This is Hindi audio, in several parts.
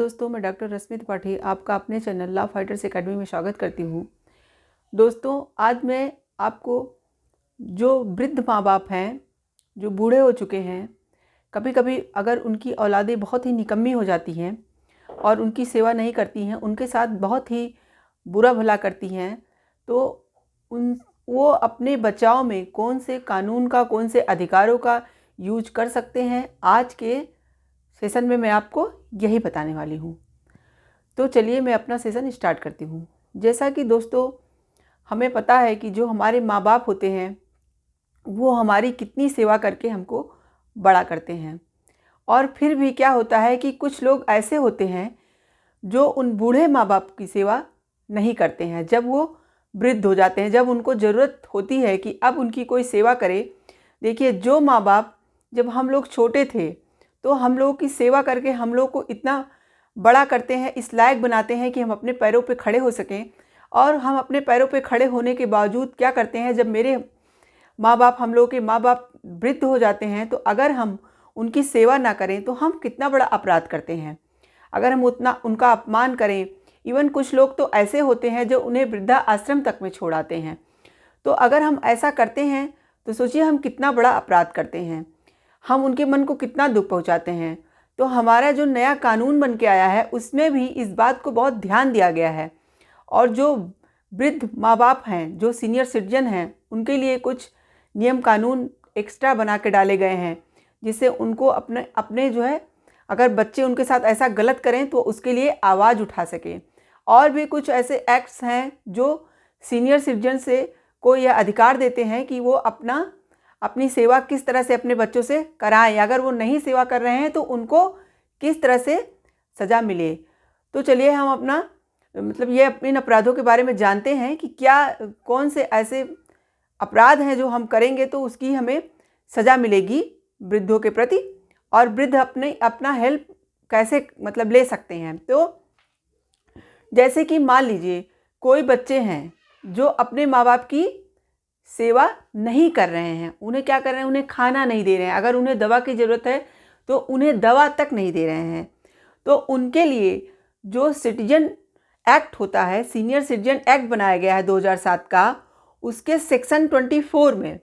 दोस्तों, मैं डॉक्टर रश्मि त्रिपाठी आपका अपने चैनल लव फाइटर्स एकेडमी में स्वागत करती हूँ। दोस्तों, आज मैं आपको जो वृद्ध माँ बाप हैं, जो बूढ़े हो चुके हैं, कभी कभी अगर उनकी औलादें बहुत ही निकम्मी हो जाती हैं और उनकी सेवा नहीं करती हैं, उनके साथ बहुत ही बुरा भला करती हैं, तो वो अपने बचाव में कौन से कानून का, कौन से अधिकारों का यूज कर सकते हैं, आज के सेशन में मैं आपको यही बताने वाली हूँ। तो चलिए मैं अपना सेशन स्टार्ट करती हूँ। जैसा कि दोस्तों हमें पता है कि जो हमारे माँ बाप होते हैं वो हमारी कितनी सेवा करके हमको बड़ा करते हैं, और फिर भी क्या होता है कि कुछ लोग ऐसे होते हैं जो उन बूढ़े माँ बाप की सेवा नहीं करते हैं। जब वो वृद्ध हो जाते हैं, जब उनको ज़रूरत होती है कि अब उनकी कोई सेवा करे। देखिए, जो माँ बाप जब हम लोग छोटे थे तो हम लोगों की सेवा करके हम लोग को इतना बड़ा करते हैं, इस लायक बनाते हैं कि हम अपने पैरों पे खड़े हो सकें। और हम अपने पैरों पे खड़े होने के बावजूद क्या करते हैं, जब मेरे माँ बाप, हम लोगों के माँ बाप वृद्ध हो जाते हैं तो अगर हम उनकी सेवा ना करें तो हम कितना बड़ा अपराध करते हैं। अगर हम उतना उनका अपमान करें, इवन कुछ लोग तो ऐसे होते हैं जो उन्हें वृद्धा आश्रम तक में छोड़ाते हैं। तो अगर हम ऐसा करते हैं तो सोचिए हम कितना बड़ा अपराध करते हैं, हम उनके मन को कितना दुख पहुंचाते हैं। तो हमारा जो नया कानून बन के आया है उसमें भी इस बात को बहुत ध्यान दिया गया है, और जो वृद्ध माँ बाप हैं, जो सीनियर सिटीजन हैं, उनके लिए कुछ नियम कानून एक्स्ट्रा बना के डाले गए हैं, जिससे उनको अपने अपने जो है, अगर बच्चे उनके साथ ऐसा गलत करें तो उसके लिए आवाज़ उठा सकें। और भी कुछ ऐसे एक्ट्स हैं जो सीनियर सिटीजन से को यह अधिकार देते हैं कि वो अपनी सेवा किस तरह से अपने बच्चों से कराएं। अगर वो नहीं सेवा कर रहे हैं तो उनको किस तरह से सज़ा मिले। तो चलिए हम ये इन अपराधों के बारे में जानते हैं कि क्या कौन से ऐसे अपराध हैं जो हम करेंगे तो उसकी हमें सज़ा मिलेगी वृद्धों के प्रति, और वृद्ध अपना हेल्प कैसे ले सकते हैं। तो जैसे कि मान लीजिए कोई बच्चे हैं जो अपने माँ बाप की सेवा नहीं कर रहे हैं, उन्हें क्या कर रहे हैं, उन्हें खाना नहीं दे रहे हैं, अगर उन्हें दवा की ज़रूरत है तो उन्हें दवा तक नहीं दे रहे हैं। तो उनके लिए जो सिटीजन एक्ट होता है, सीनियर सिटीजन एक्ट बनाया गया है 2007 का, उसके सेक्शन 24 में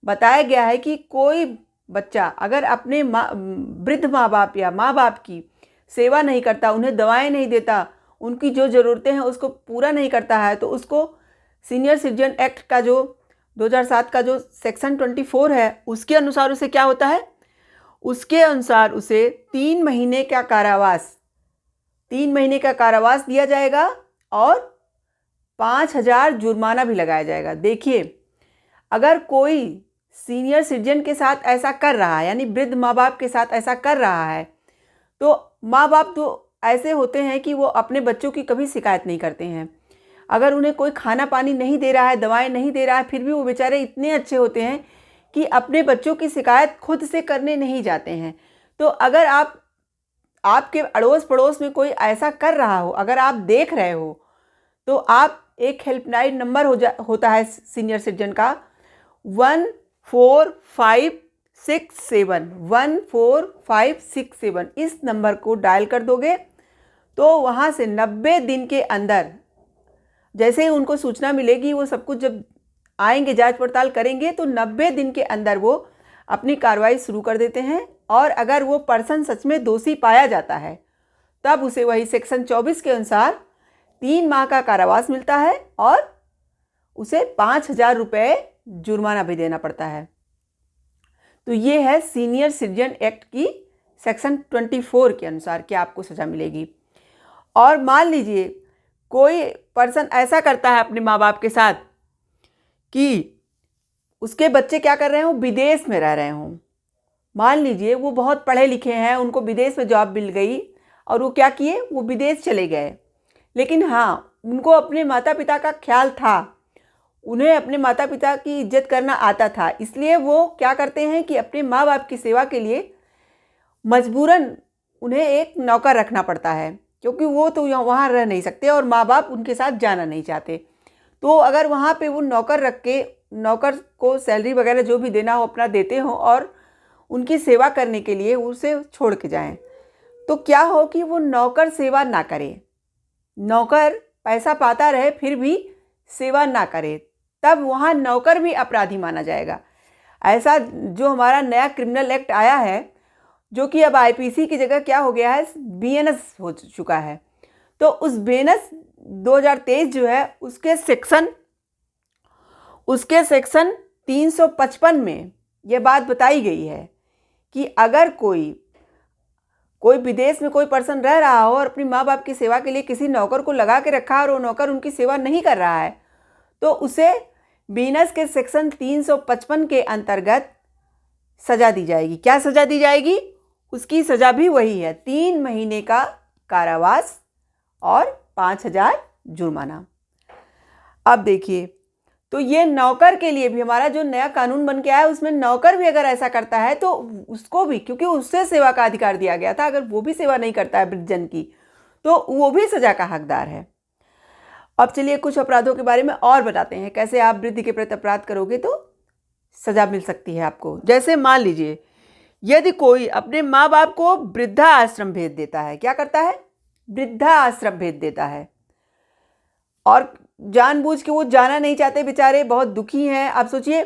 बताया गया है कि कोई बच्चा अगर अपने वृद्ध माँ बाप या माँ बाप की सेवा नहीं करता, उन्हें दवाएं नहीं देता, उनकी जो ज़रूरतें हैं उसको पूरा नहीं करता है, तो उसको सीनियर सिटीजन एक्ट का जो 2007 का जो सेक्शन 24 है उसके अनुसार उसे क्या होता है, उसके अनुसार उसे 3 महीने का कारावास दिया जाएगा और 5,000 जुर्माना भी लगाया जाएगा। देखिए, अगर कोई सीनियर सिटीजन के साथ ऐसा कर रहा है, यानी वृद्ध माँ बाप के साथ ऐसा कर रहा है, तो माँ बाप तो ऐसे होते हैं कि वो अपने बच्चों की कभी शिकायत नहीं करते हैं। अगर उन्हें कोई खाना पानी नहीं दे रहा है, दवाएं नहीं दे रहा है, फिर भी वो बेचारे इतने अच्छे होते हैं कि अपने बच्चों की शिकायत खुद से करने नहीं जाते हैं। तो अगर आपके अड़ोस पड़ोस में कोई ऐसा कर रहा हो, अगर आप देख रहे हो, तो आप एक हेल्पलाइन नंबर होता है सीनियर सिटीजन का 14567, इस नंबर को डायल कर दोगे तो वहाँ से 90 दिन के अंदर, जैसे ही उनको सूचना मिलेगी, वो सब कुछ जब आएंगे जांच पड़ताल करेंगे तो 90 दिन के अंदर वो अपनी कार्रवाई शुरू कर देते हैं। और अगर वो पर्सन सच में दोषी पाया जाता है तब उसे वही सेक्शन 24 के अनुसार 3 माह का कारावास मिलता है और उसे 5,000 रुपये जुर्माना भी देना पड़ता है। तो ये है सीनियर सिटीजन एक्ट की सेक्शन 24 के अनुसार क्या आपको सज़ा मिलेगी। और मान लीजिए कोई पर्सन ऐसा करता है अपने माँ बाप के साथ कि उसके बच्चे क्या कर रहे हों, विदेश में रह रहे हों। मान लीजिए वो बहुत पढ़े लिखे हैं, उनको विदेश में जॉब मिल गई और वो क्या किए, वो विदेश चले गए। लेकिन हाँ, उनको अपने माता पिता का ख्याल था, उन्हें अपने माता पिता की इज्जत करना आता था, इसलिए वो क्या करते हैं कि अपने माँ बाप की सेवा के लिए मजबूरन उन्हें एक नौकर रखना पड़ता है, क्योंकि वो तो वहाँ रह नहीं सकते और माँ बाप उनके साथ जाना नहीं चाहते। तो अगर वहाँ पे वो नौकर रख के, नौकर को सैलरी वगैरह जो भी देना हो अपना देते हो और उनकी सेवा करने के लिए उसे छोड़ के जाएं, तो क्या हो कि वो नौकर सेवा ना करे, नौकर पैसा पाता रहे फिर भी सेवा ना करे, तब वहाँ नौकर भी अपराधी माना जाएगा। ऐसा जो हमारा नया क्रिमिनल एक्ट आया है, जो कि अब आईपीसी की जगह क्या हो गया है, बीएनएस हो चुका है। तो उस बीएनएस 2023 जो है उसके सेक्शन 355 में यह बात बताई गई है कि अगर कोई विदेश में कोई पर्सन रह रहा हो और अपनी माँ बाप की सेवा के लिए किसी नौकर को लगा के रखा और वो नौकर उनकी सेवा नहीं कर रहा है, तो उसे बीएनएस के सेक्शन 355 के अंतर्गत सजा दी जाएगी। क्या सजा दी जाएगी? उसकी सजा भी वही है, 3 महीने का कारावास और 5,000 जुर्माना। अब देखिए, तो ये नौकर के लिए भी हमारा जो नया कानून बन के आया है उसमें नौकर भी अगर ऐसा करता है तो उसको भी, क्योंकि उससे सेवा का अधिकार दिया गया था, अगर वो भी सेवा नहीं करता है वृद्धजन की तो वो भी सजा का हकदार है। अब चलिए कुछ अपराधों के बारे में और बताते हैं, कैसे आप वृद्ध के प्रति अपराध करोगे तो सजा मिल सकती है आपको। जैसे मान लीजिए यदि कोई अपने माँ बाप को वृद्धा आश्रम भेज देता है, क्या करता है? वृद्धा आश्रम भेज देता है, और जानबूझ के वो जाना नहीं चाहते, बेचारे बहुत दुखी हैं। आप सोचिए,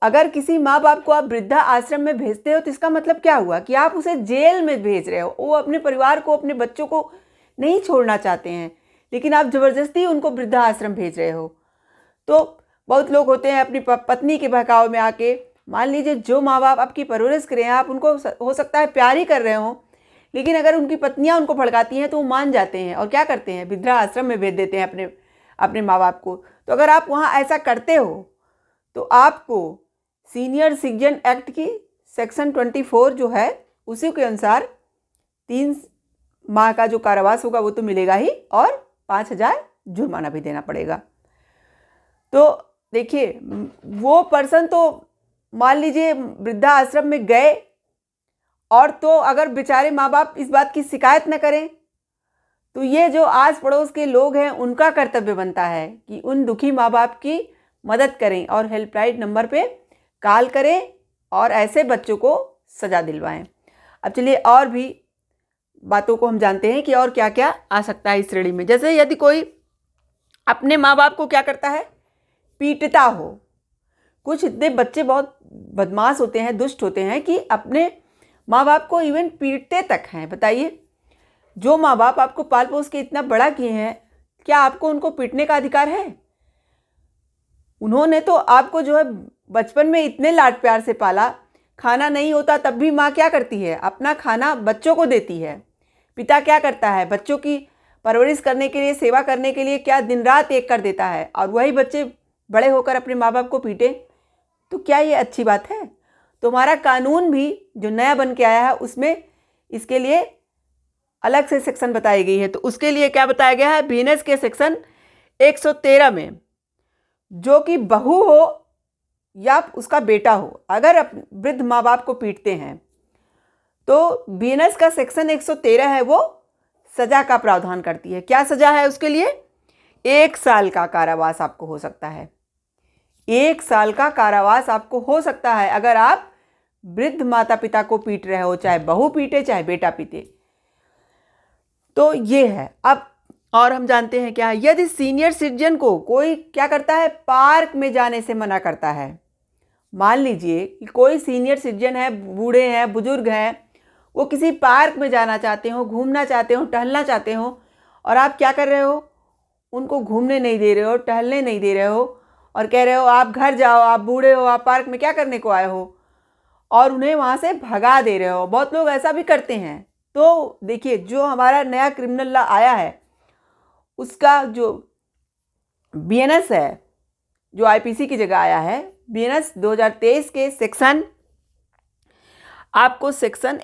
अगर किसी माँ बाप को आप वृद्धा आश्रम में भेजते हो तो इसका मतलब क्या हुआ कि आप उसे जेल में भेज रहे हो। वो अपने परिवार को, अपने बच्चों को नहीं छोड़ना चाहते हैं, लेकिन आप ज़बरदस्ती उनको वृद्धा आश्रम भेज रहे हो। तो बहुत लोग होते हैं अपनी पत्नी के बहकावे में आके, मान लीजिए जो माँ बाप आपकी परवरिश करें, आप उनको हो सकता है प्यार ही कर रहे हो, लेकिन अगर उनकी पत्नियाँ उनको भड़काती हैं तो वो मान जाते हैं और क्या करते हैं, वृद्धा आश्रम में भेज देते हैं अपने माँ बाप को। तो अगर आप वहाँ ऐसा करते हो तो आपको सीनियर सिटीजन एक्ट की सेक्शन 24 जो है उसी के अनुसार 3 माह का जो कारावास होगा वो तो मिलेगा ही, और 5,000 जुर्माना भी देना पड़ेगा। तो देखिए, वो पर्सन तो मान लीजिए वृद्धा आश्रम में गए, और तो अगर बेचारे माँ बाप इस बात की शिकायत न करें तो ये जो आस पड़ोस के लोग हैं उनका कर्तव्य बनता है कि उन दुखी माँ बाप की मदद करें और हेल्पलाइन नंबर पे कॉल करें और ऐसे बच्चों को सज़ा दिलवाएं। अब चलिए और भी बातों को हम जानते हैं कि और क्या क्या आ सकता है इस श्रेणी में। जैसे यदि कोई अपने माँ बाप को क्या करता है, पीटता हो। कुछ इतने बच्चे बहुत बदमाश होते हैं, दुष्ट होते हैं कि अपने माँ बाप को इवन पीटते तक हैं। बताइए, जो माँ बाप आपको पाल पोस के इतना बड़ा किए हैं, क्या आपको उनको पीटने का अधिकार है? उन्होंने तो आपको जो है बचपन में इतने लाड प्यार से पाला, खाना नहीं होता तब भी माँ क्या करती है, अपना खाना बच्चों को देती है। पिता क्या करता है, बच्चों की परवरिश करने के लिए, सेवा करने के लिए क्या दिन रात एक कर देता है, और वही बच्चे बड़े होकर अपने माँ बाप को पीटे, तो क्या ये अच्छी बात है? तो हमारा कानून भी जो नया बन के आया है उसमें इसके लिए अलग से सेक्शन बताई गई है। तो उसके लिए क्या बताया गया है, बीएनएस के सेक्शन 113 में जो कि बहू हो या उसका बेटा हो, अगर वृद्ध माँ बाप को पीटते हैं तो बीएनएस का सेक्शन 113 है, वो सजा का प्रावधान करती है। क्या सजा है उसके लिए? 1 साल का कारावास आपको हो सकता है। 1 साल का कारावास आपको हो सकता है अगर आप वृद्ध माता पिता को पीट रहे हो, चाहे बहू पीटे चाहे बेटा पीटे। तो ये है। अब और हम जानते हैं क्या, यदि सीनियर सिटीजन को कोई क्या करता है, पार्क में जाने से मना करता है। मान लीजिए कि कोई सीनियर सिटीजन है, बूढ़े हैं, बुजुर्ग हैं, वो किसी पार्क में जाना चाहते हो, घूमना चाहते हो, टहलना चाहते हो, और आप क्या कर रहे हो, उनको घूमने नहीं दे रहे हो, टहलने नहीं दे रहे हो, और कह रहे हो आप घर जाओ, आप बूढ़े हो, आप पार्क में क्या करने को आए हो, और उन्हें वहाँ से भगा दे रहे हो। बहुत लोग ऐसा भी करते हैं। तो देखिए, जो हमारा नया क्रिमिनल लॉ आया है उसका जो बीएनएस है, जो आईपीसी की जगह आया है, बीएनएस 2023 के सेक्शन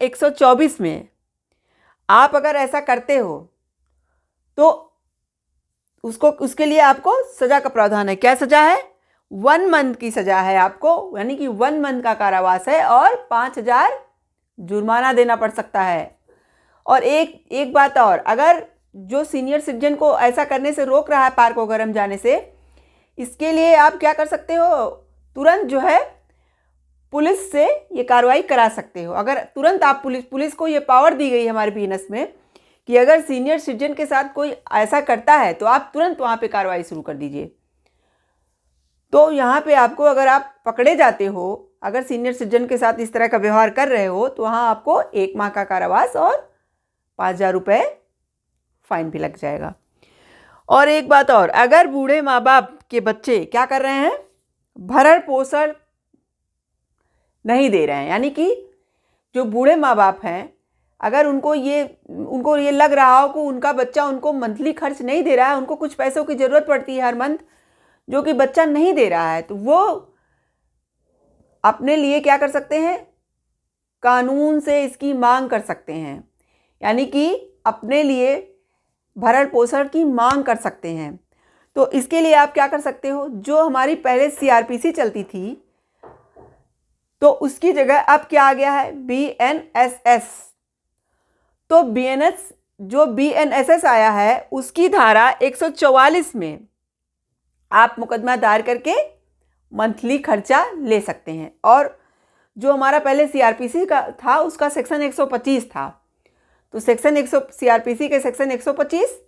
124 में आप अगर ऐसा करते हो तो उसके लिए आपको सजा का प्रावधान है। क्या सजा है? 1 मंथ की सजा है आपको, यानी कि 1 मंथ का कारावास है और 5,000 जुर्माना देना पड़ सकता है। और एक बात और, अगर जो सीनियर सिटीजन को ऐसा करने से रोक रहा है पार्क वगैरह में जाने से, इसके लिए आप क्या कर सकते हो, तुरंत जो है पुलिस से ये कार्रवाई करा सकते हो। अगर तुरंत आप पुलिस को ये पावर दी गई है हमारे बीएनएस में कि अगर सीनियर सिटीजन के साथ कोई ऐसा करता है तो आप तुरंत वहाँ पे कार्रवाई शुरू कर दीजिए। तो यहाँ पे आपको, अगर आप पकड़े जाते हो, अगर सीनियर सिटीजन के साथ इस तरह का व्यवहार कर रहे हो, तो वहाँ आपको 1 माह का कारावास और 5,000 रुपये फाइन भी लग जाएगा। और एक बात और, अगर बूढ़े माँ बाप के बच्चे क्या कर रहे हैं, भरण पोषण नहीं दे रहे हैं, यानी कि जो बूढ़े माँ बाप हैं, अगर उनको ये लग रहा हो कि उनका बच्चा उनको मंथली खर्च नहीं दे रहा है, उनको कुछ पैसों की ज़रूरत पड़ती है हर मंथ, जो कि बच्चा नहीं दे रहा है, तो वो अपने लिए क्या कर सकते हैं, कानून से इसकी मांग कर सकते हैं। यानी कि अपने लिए भरण पोषण की मांग कर सकते हैं। तो इसके लिए आप क्या कर सकते हो, जो हमारी पहले सीआरपीसी चलती थी, तो उसकी जगह अब क्या आ गया है, बीएनएसएस। तो बीएनएसएस आया है, उसकी धारा 144 में आप मुकदमा दायर करके मंथली खर्चा ले सकते हैं। और जो हमारा पहले सीआरपीसी का था, उसका सेक्शन 125 था, तो सीआरपीसी के सेक्शन 125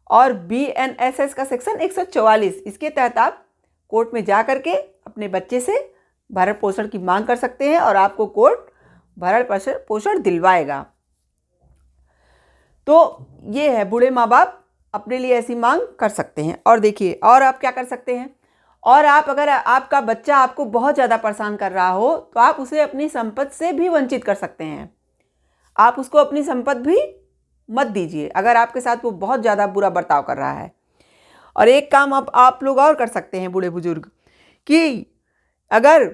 और बीएनएसएस का सेक्शन 144, इसके तहत आप कोर्ट में जा करके अपने बच्चे से भरण पोषण की मांग कर सकते हैं और आपको कोर्ट भरण पोषण दिलवाएगा। तो ये है, बूढ़े माँ बाप अपने लिए ऐसी मांग कर सकते हैं। और देखिए, और आप क्या कर सकते हैं, और आप, अगर आपका बच्चा आपको बहुत ज़्यादा परेशान कर रहा हो, तो आप उसे अपनी संपत्ति से भी वंचित कर सकते हैं। आप उसको अपनी संपत्ति भी मत दीजिए अगर आपके साथ वो बहुत ज़्यादा बुरा बर्ताव कर रहा है। और एक काम आप लोग और कर सकते हैं बूढ़े बुजुर्ग, कि अगर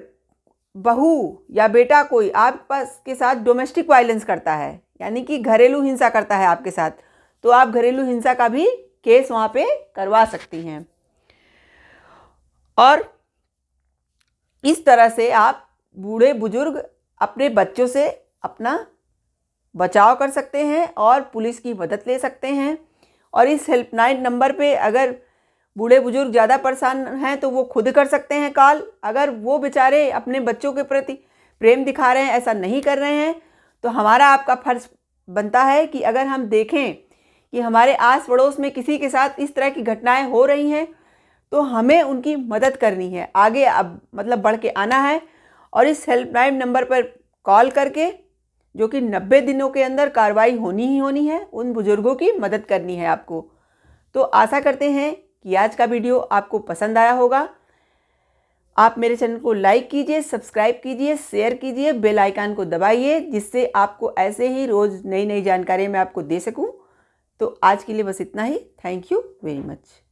बहू या बेटा कोई आपके साथ डोमेस्टिक वायलेंस करता है, यानी कि घरेलू हिंसा करता है आपके साथ, तो आप घरेलू हिंसा का भी केस वहाँ पे करवा सकती हैं। और इस तरह से आप बूढ़े बुजुर्ग अपने बच्चों से अपना बचाव कर सकते हैं और पुलिस की मदद ले सकते हैं। और इस हेल्पलाइन नंबर पे अगर बूढ़े बुजुर्ग ज़्यादा परेशान हैं तो वो खुद कर सकते हैं कॉल। अगर वो बेचारे अपने बच्चों के प्रति प्रेम दिखा रहे हैं, ऐसा नहीं कर रहे हैं, तो हमारा आपका फर्ज बनता है कि अगर हम देखें कि हमारे आस पड़ोस में किसी के साथ इस तरह की घटनाएं हो रही हैं, तो हमें उनकी मदद करनी है, आगे अब मतलब बढ़ के आना है। और इस हेल्पलाइन नंबर पर कॉल करके, जो कि 90 दिनों के अंदर कार्रवाई होनी ही होनी है, उन बुजुर्गों की मदद करनी है आपको। तो आशा करते हैं कि आज का वीडियो आपको पसंद आया होगा। आप मेरे चैनल को लाइक कीजिए, सब्सक्राइब कीजिए, शेयर कीजिए, बेल आइकन को दबाइए, जिससे आपको ऐसे ही रोज़ नई नई जानकारी मैं आपको दे सकूं। तो आज के लिए बस इतना ही। Thank you very much.